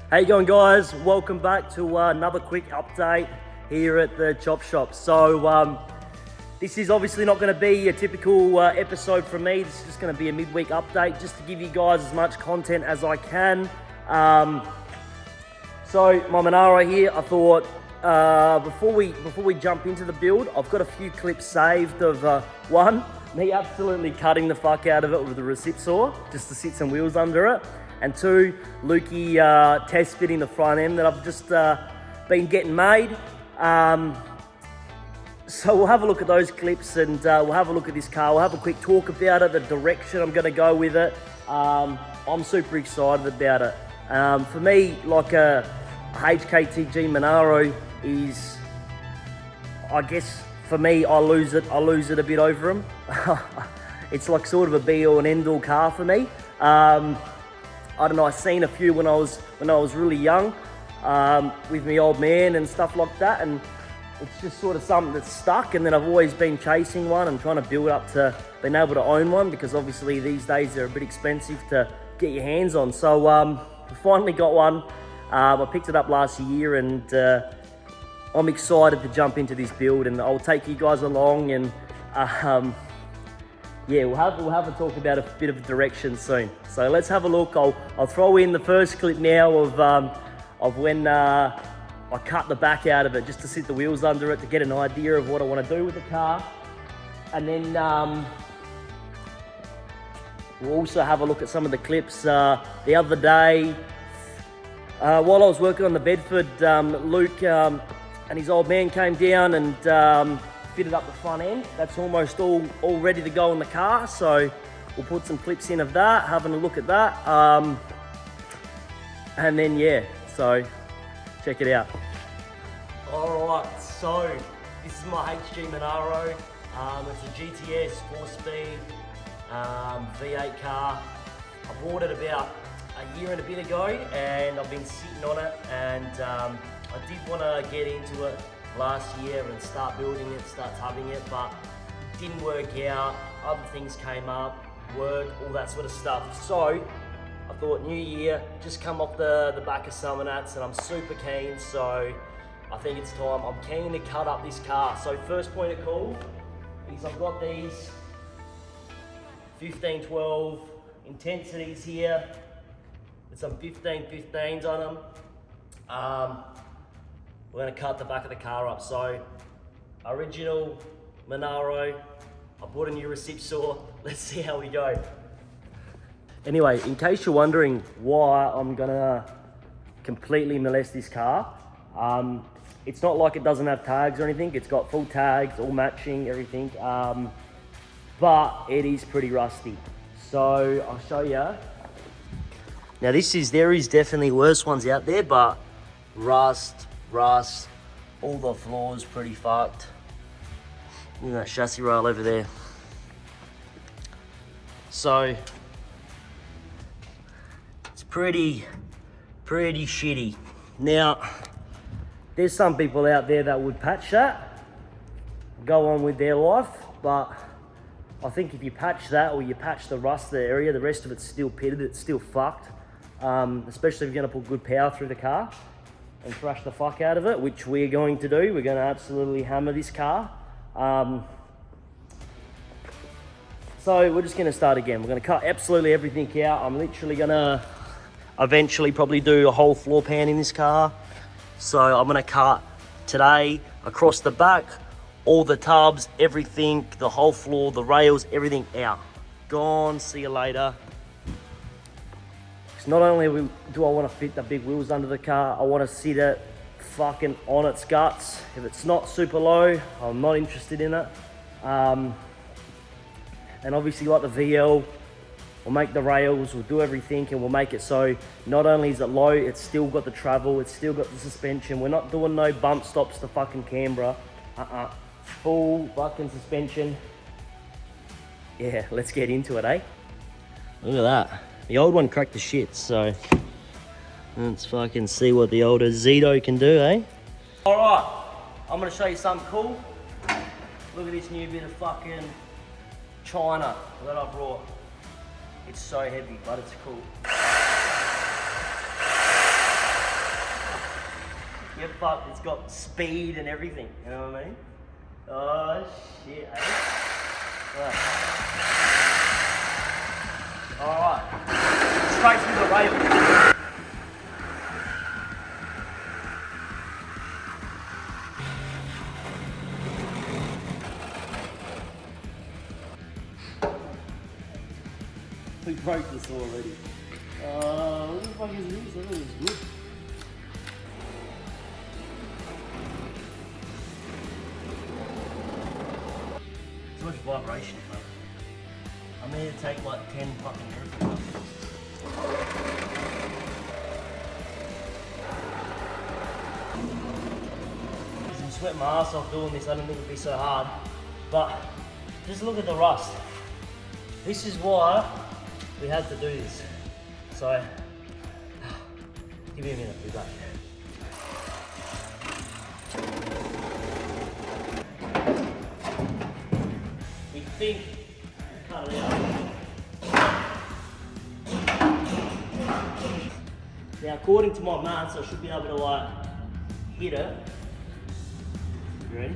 How you going, guys? Welcome back to another quick update here at the Chop Shop. So this is obviously not going to be a typical episode from me. This is just going to be a midweek update just to give you guys as much content as I can. So my Monaro here, I thought before we jump into the build, I've got a few clips saved of one, me absolutely cutting the fuck out of it with a recip saw just to sit some wheels under it, and two, Lukey test fitting the front end that I've just been getting made. So we'll have a look at those clips and we'll have a look at this car. We'll have a quick talk about it, the direction I'm going to go with it. I'm super excited about it. For me, like a HKTG Monaro is, I guess for me, I lose it a bit over them. It's like sort of a be all and end all car for me. I don't know, I seen a few when I was really young with my old man and stuff like that, and it's just sort of something that's stuck. And then I've always been chasing one and trying to build up to being able to own one, because obviously these days they're a bit expensive to get your hands on. So I finally got one. I picked it up last year, and I'm excited to jump into this build, and I'll take you guys along, and yeah, we'll have a talk about a bit of direction soon. So let's have a look. I'll throw in the first clip now of when I cut the back out of it just to sit the wheels under it to get an idea of what I want to do with the car. And then we'll also have a look at some of the clips. The other day, while I was working on the Bedford, Luke and his old man came down and fitted up the front end. That's almost all ready to go in the car. So we'll put some clips in of that, having a look at that. And then, yeah, so check it out. All right, so this is my HG Monaro. It's a GTS 4-speed V8 car. I bought it about a year and a bit ago, and I've been sitting on it, and I did want to get into it last year and start building it, start tubbing it, but it didn't work out. Other things came up, work, all that sort of stuff. So I thought, new year, just come off the back of Summernats, and I'm super keen, so I think it's time. I'm keen to cut up this car. So first point of call is I've got these 15-12 intensities here with some 15-15s on them. We're going to cut the back of the car up. So original Monaro, I bought a new recip saw. Let's see how we go. Anyway, in case you're wondering why I'm gonna completely molest this car, it's not like it doesn't have tags or anything. It's got full tags, all matching, everything, but it is pretty rusty. So I'll show you. Now there is definitely worse ones out there, but rust, all the floors pretty fucked. Look at that chassis rail over there. So it's pretty shitty. Now, there's some people out there that would patch that, go on with their life, but I think if you patch that, or you patch the rust area, the rest of it's still pitted, it's still fucked. Especially if you're gonna put good power through the car and thrash the fuck out of it, which we're going to do. We're gonna absolutely hammer this car. So we're just gonna start again. We're gonna cut absolutely everything out. I'm literally gonna eventually probably do a whole floor pan in this car. So I'm gonna cut today across the back, all the tubs, everything, the whole floor, the rails, everything out. Gone, see you later. Because not only do I wanna fit the big wheels under the car, I wanna sit it fucking on its guts. If it's not super low, I'm not interested in it. And obviously, like the VL, we'll make the rails, we'll do everything, and we'll make it so not only is it low, it's still got the travel, it's still got the suspension. We're not doing no bump stops to fucking Canberra. Full fucking suspension. Yeah, let's get into it, eh? Look at that. The old one cracked the shit, so let's fucking see what the older Zito can do, eh? All right, I'm gonna show you something cool. Look at this new bit of fucking China that I brought. It's so heavy, but it's cool. You're fucked. It's got speed and everything. You know what I mean? Oh shit, eh? Alright. Straight through the rail. We broke this already. What the fuck is this? I thought it was good. So much vibration, bro. I'm here to take like 10 fucking airplanes. I'm sweating my ass off doing this. I didn't think it'd be so hard. But just look at the rust. This is why we had to do this. So, give me a minute, be back. We think we cut it out. Now, according to my maths, I should be able to like hit it. You ready?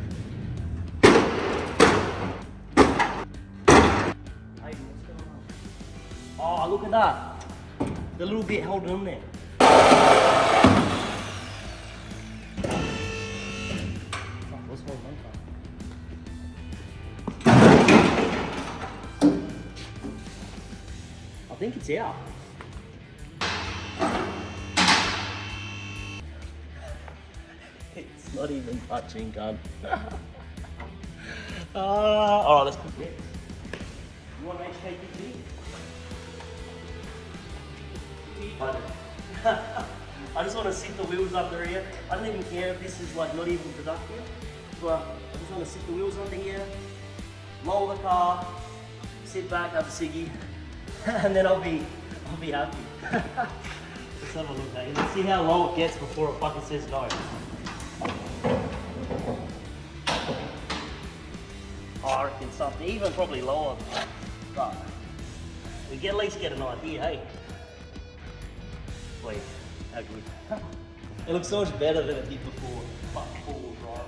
Oh, look at that. The little bit holding on there. Oh, what's going on? I think it's out. It's not even touching, gun. Alright, let's put it. You want an HKTV? I just want to sit the wheels under here. I don't even care if this is like not even productive, but I just want to sit the wheels under here, lower the car, sit back, have a ciggy, and then I'll be happy. Let's have a look at it. Let's see how low it gets before it fucking says no. Oh, I reckon something even probably lower than that, but we can at least get an idea, hey. Wait, how good. It looks so much better than it did before. Fuck, four-wheel drive.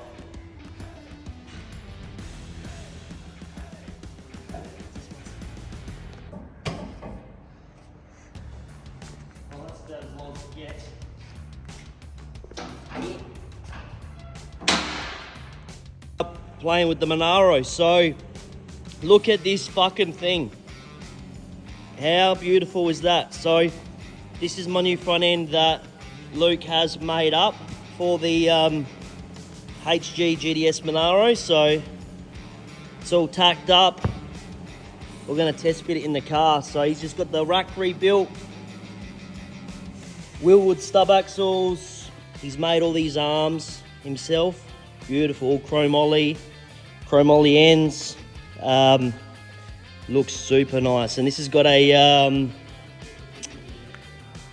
Well, that's about as long as it gets. Playing with the Monaro, so look at this fucking thing. How beautiful is that? So this is my new front end that Luke has made up for the HG Gts Monaro. So it's all tacked up. We're gonna test fit it in the car. So he's just got the rack rebuilt, Willwood stub axles. He's made all these arms himself. Beautiful, chrome ollie ends. Looks super nice. And this has got a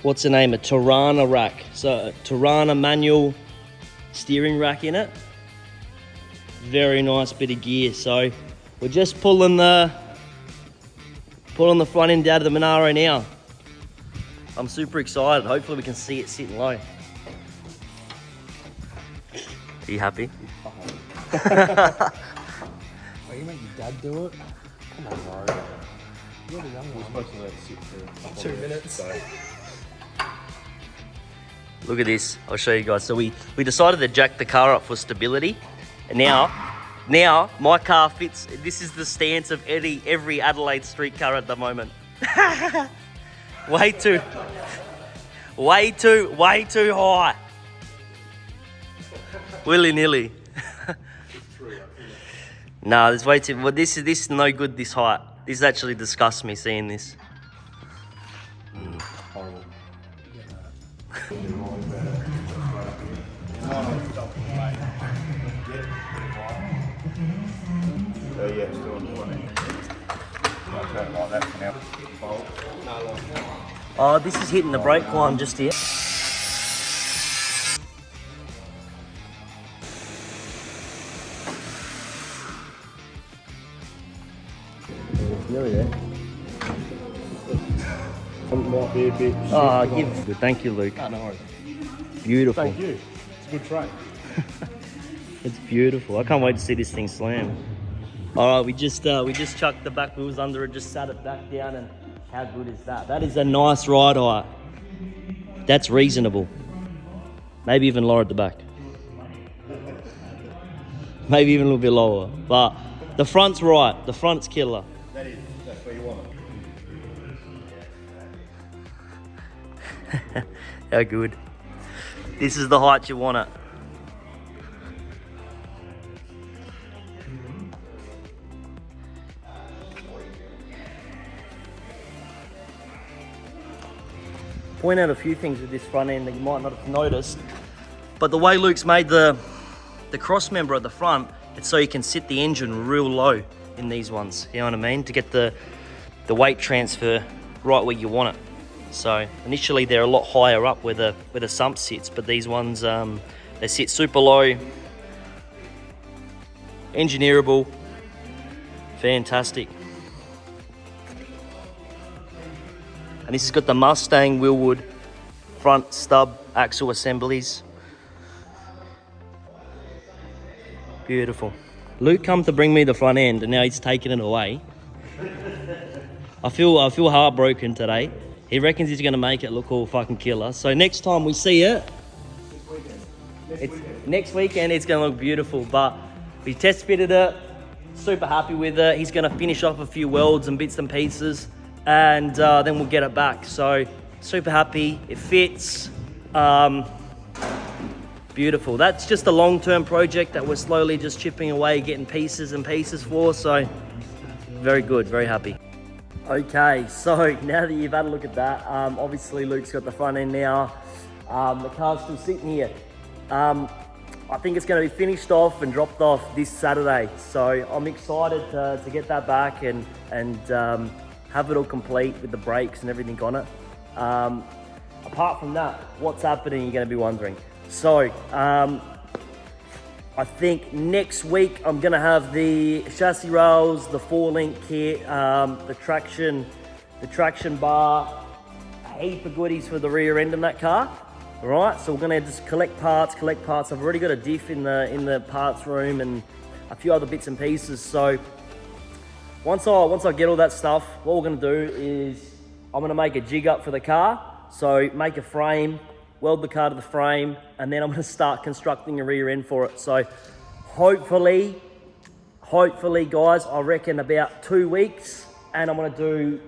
what's the name? A Tirana rack. So a Tirana manual steering rack in it. Very nice bit of gear. So we're just pulling the front end out of the Monaro now. I'm super excited. Hopefully we can see it sitting low. Are you happy? Oh, you make your dad do it? Come on, bro. You're the young one. We're supposed to let it sit for 2 minutes. So. Look at this. I'll show you guys. So we decided to jack the car up for stability. And now my car fits. This is the stance of every Adelaide street car at the moment. way too high. Willy-nilly. No, there's way too. Well, this is no good. This height. This actually disgusts me seeing this. Horrible. Yeah, still on the front end. Like that for now. Oh, this is hitting the brake line just here. Nearly there. Might be a bit. Good. Thank you, Luke. No worries. Beautiful. Thank you. Good try. It's beautiful. I can't wait to see this thing slam. All right, we just chucked the back wheels under it, just sat it back down, and how good is that? That is a nice ride height. That's reasonable. Maybe even lower at the back. Maybe even a little bit lower. But the front's right. The front's killer. That's where you want it. How good. This is the height you want it. Point out a few things with this front end that you might not have noticed, but the way Luke's made the cross member at the front, it's so you can sit the engine real low in these ones, you know what I mean, to get the weight transfer right where you want it. So initially they're a lot higher up where the sump sits, but these ones they sit super low, engineerable, fantastic. And this has got the Mustang Willwood front stub axle assemblies. Beautiful. Luke come to bring me the front end and now he's taking it away. I feel heartbroken today. He reckons he's gonna make it look all fucking killer. So next time we see it, next weekend it's gonna look beautiful. But we test fitted it, super happy with it. He's gonna finish off a few welds and bits and pieces, and then we'll get it back. So super happy, it fits, beautiful. That's just a long-term project that we're slowly just chipping away, getting pieces and pieces for, so very good, very happy. Okay, so now that you've had a look at that, obviously Luke's got the front end now, the car's still sitting here. I think it's going to be finished off and dropped off this Saturday, so I'm excited to get that back and have it all complete with the brakes and everything on it. Apart from that, what's happening, you're going to be wondering. So, I think next week I'm going to have the chassis rails, the 4-link kit, the traction bar, a heap of goodies for the rear end in that car. All right, so we're going to just collect parts. I've already got a diff in the parts room and a few other bits and pieces. So once I get all that stuff, what we're going to do is I'm going to make a jig up for the car. So make a frame, weld the car to the frame, and then I'm going to start constructing a rear end for it. So hopefully guys, I reckon about 2 weeks, and I'm going to do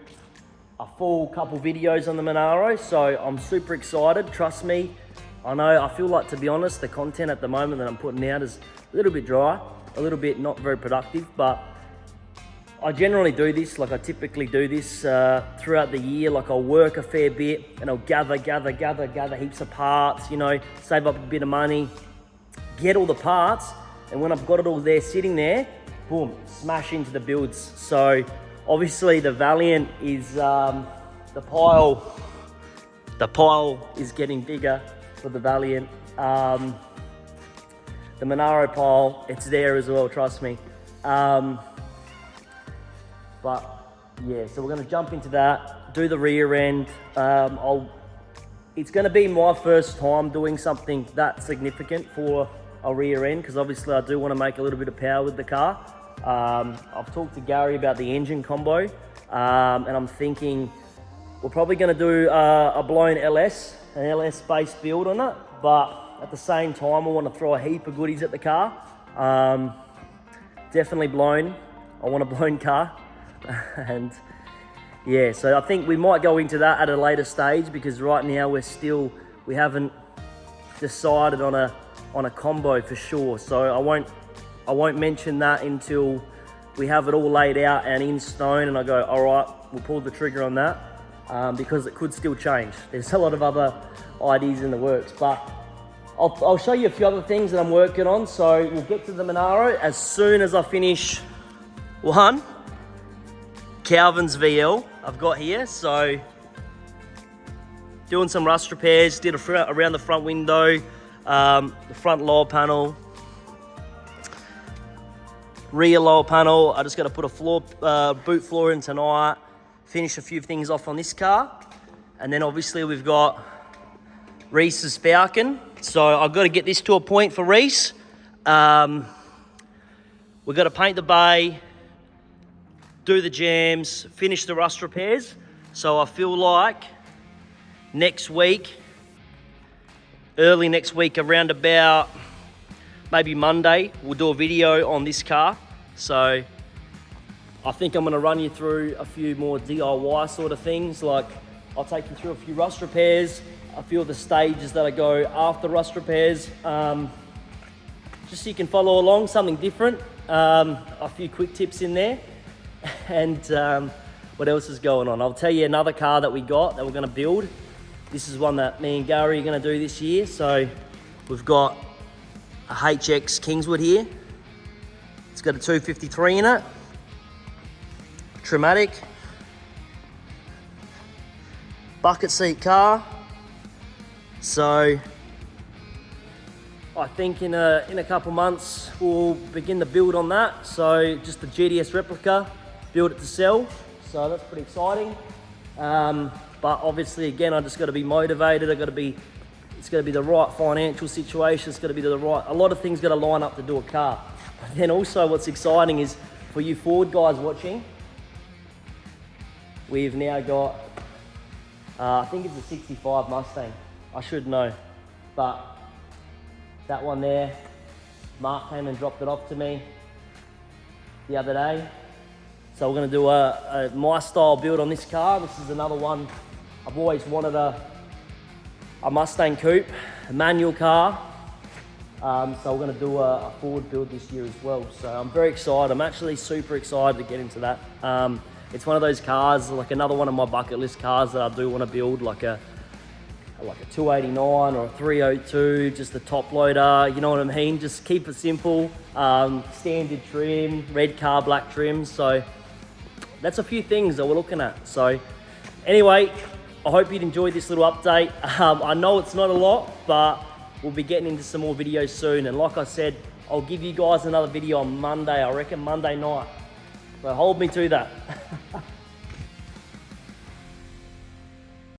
a full couple videos on the Monaro. So I'm super excited, trust me. I know, I feel like, to be honest, the content at the moment that I'm putting out is a little bit dry, a little bit not very productive, but I generally do this, like I typically do this throughout the year. Like I'll work a fair bit and I'll gather heaps of parts, you know, save up a bit of money, get all the parts, and when I've got it all there sitting there, boom, smash into the builds. So obviously the Valiant is, the pile is getting bigger for the Valiant. The Monaro pile, it's there as well, trust me. But yeah, so we're going to jump into that, do the rear end. It's going to be my first time doing something that significant for a rear end, because obviously I do want to make a little bit of power with the car. I've talked to Gary about the engine combo, and I'm thinking we're probably going to do a blown LS, an LS-based build on it, but at the same time I want to throw a heap of goodies at the car. Definitely blown. I want a blown car. And yeah, so I think we might go into that at a later stage, because right now we haven't decided on a combo for sure. So I won't mention that until we have it all laid out and in stone and I go, all right, we'll pull the trigger on that, because it could still change. There's a lot of other ideas in the works, but I'll show you a few other things that I'm working on. So we'll get to the Monaro as soon as I finish one Calvin's VL I've got here. So doing some rust repairs, did around the front window, the front lower panel, rear lower panel. I just got to put a boot floor in tonight, finish a few things off on this car, and then obviously we've got Reese's Falcon. So I've got to get this to a point for Reese. We've got to paint the bay, do the jams, finish the rust repairs. So I feel like next week, early next week, around about maybe Monday, we'll do a video on this car. So I think I'm going to run you through a few more DIY sort of things. Like I'll take you through a few rust repairs, a few of the stages that I go after rust repairs, just so you can follow along, something different. A few quick tips in there. And what else is going on? I'll tell you another car that we got that we're going to build. This is one that me and Gary are going to do this year. So we've got a HX Kingswood here. It's got a 253 in it. Traumatic. Bucket seat car. So I think in a couple months we'll begin the build on that. So just a GTS replica, build it to sell. So that's pretty exciting. But obviously, again, I just got to be motivated. It's got to be the right financial situation. It's got to be a lot of things got to line up to do a car. But then also what's exciting is for you Ford guys watching, we've now got, I think it's a 65 Mustang. I should know, but that one there, Mark came and dropped it off to me the other day. So we're going to do a my style build on this car. This is another one. I've always wanted a Mustang coupe, a manual car. So we're going to do a Ford build this year as well. So I'm very excited. I'm actually super excited to get into that. It's one of those cars, like another one of my bucket list cars that I do want to build, like a 289 or a 302, just a top loader, you know what I mean? Just keep it simple, standard trim, red car, black trim. So that's a few things that we're looking at. So anyway, I hope you'd enjoyed this little update. I know it's not a lot, but we'll be getting into some more videos soon. And like I said, I'll give you guys another video on Monday, I reckon Monday night. So hold me to that.